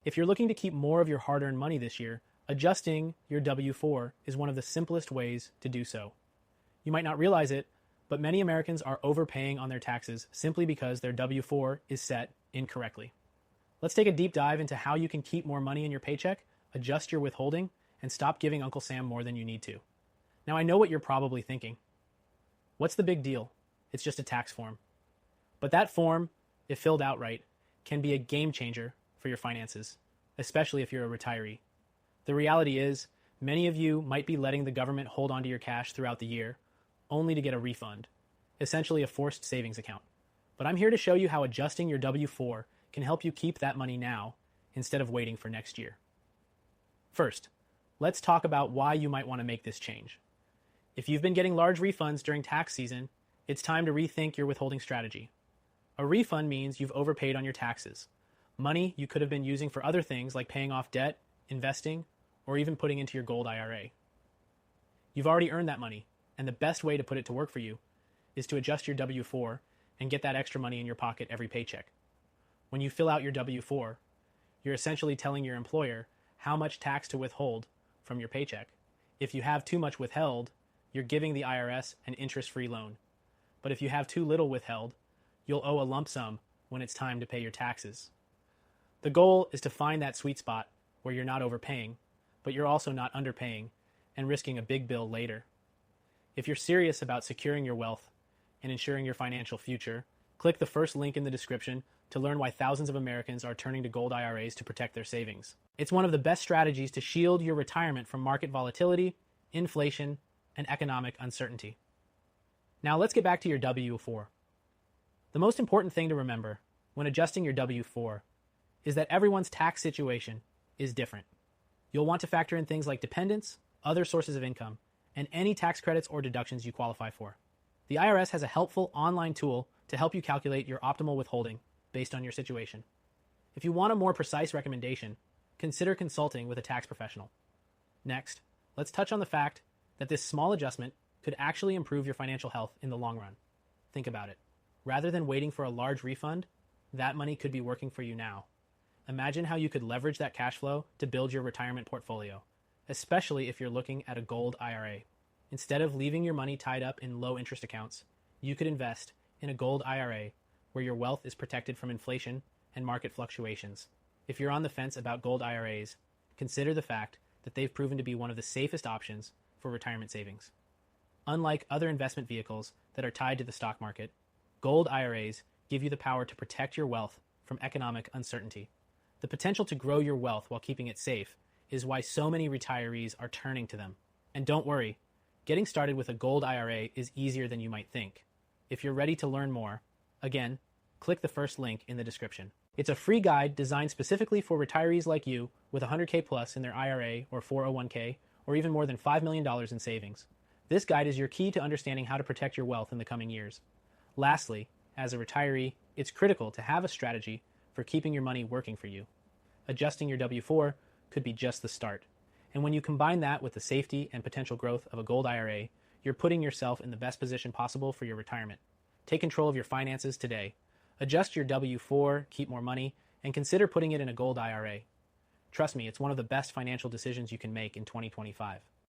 If you're looking to keep more of your hard-earned money this year, adjusting your W-4 is one of the simplest ways to do so. You might not realize it, but many Americans are overpaying on their taxes simply because their W-4 is set incorrectly. Let's take a deep dive into how you can keep more money in your paycheck, adjust your withholding, and stop giving Uncle Sam more than you need to. Now, I know what you're probably thinking. What's the big deal? It's just a tax form. But that form, if filled out right, can be a game changer for your finances, especially if you're a retiree. The reality is, many of you might be letting the government hold onto your cash throughout the year, only to get a refund, essentially a forced savings account. But I'm here to show you how adjusting your W-4 can help you keep that money now instead of waiting for next year. First, let's talk about why you might want to make this change. If you've been getting large refunds during tax season, it's time to rethink your withholding strategy. A refund means you've overpaid on your taxes. Money you could have been using for other things like paying off debt, investing, or even putting into your gold IRA. You've already earned that money, and the best way to put it to work for you is to adjust your W-4 and get that extra money in your pocket every paycheck. When you fill out your W-4, you're essentially telling your employer how much tax to withhold from your paycheck. If you have too much withheld, you're giving the IRS an interest-free loan. But if you have too little withheld, you'll owe a lump sum when it's time to pay your taxes. The goal is to find that sweet spot where you're not overpaying, but you're also not underpaying and risking a big bill later. If you're serious about securing your wealth and ensuring your financial future, click the first link in the description to learn why thousands of Americans are turning to gold IRAs to protect their savings. It's one of the best strategies to shield your retirement from market volatility, inflation, and economic uncertainty. Now let's get back to your W-4. The most important thing to remember when adjusting your W-4 is that everyone's tax situation is different. You'll want to factor in things like dependents, other sources of income, and any tax credits or deductions you qualify for. The IRS has a helpful online tool to help you calculate your optimal withholding based on your situation. If you want a more precise recommendation, consider consulting with a tax professional. Next, let's touch on the fact that this small adjustment could actually improve your financial health in the long run. Think about it. Rather than waiting for a large refund, that money could be working for you now. Imagine how you could leverage that cash flow to build your retirement portfolio, especially if you're looking at a gold IRA. Instead of leaving your money tied up in low interest accounts, you could invest in a gold IRA where your wealth is protected from inflation and market fluctuations. If you're on the fence about gold IRAs, consider the fact that they've proven to be one of the safest options for retirement savings. Unlike other investment vehicles that are tied to the stock market, gold IRAs give you the power to protect your wealth from economic uncertainty. The potential to grow your wealth while keeping it safe is why so many retirees are turning to them. And don't worry, getting started with a gold IRA is easier than you might think. If you're ready to learn more, again, click the first link in the description. It's a free guide designed specifically for retirees like you with 100K plus in their IRA or 401K, or even more than $5 million in savings. This guide is your key to understanding how to protect your wealth in the coming years. Lastly, as a retiree, it's critical to have a strategy for keeping your money working for you. Adjusting your W-4 could be just the start. And when you combine that with the safety and potential growth of a gold IRA, you're putting yourself in the best position possible for your retirement. Take control of your finances today. Adjust your W-4, keep more money, and consider putting it in a gold IRA. Trust me, it's one of the best financial decisions you can make in 2025.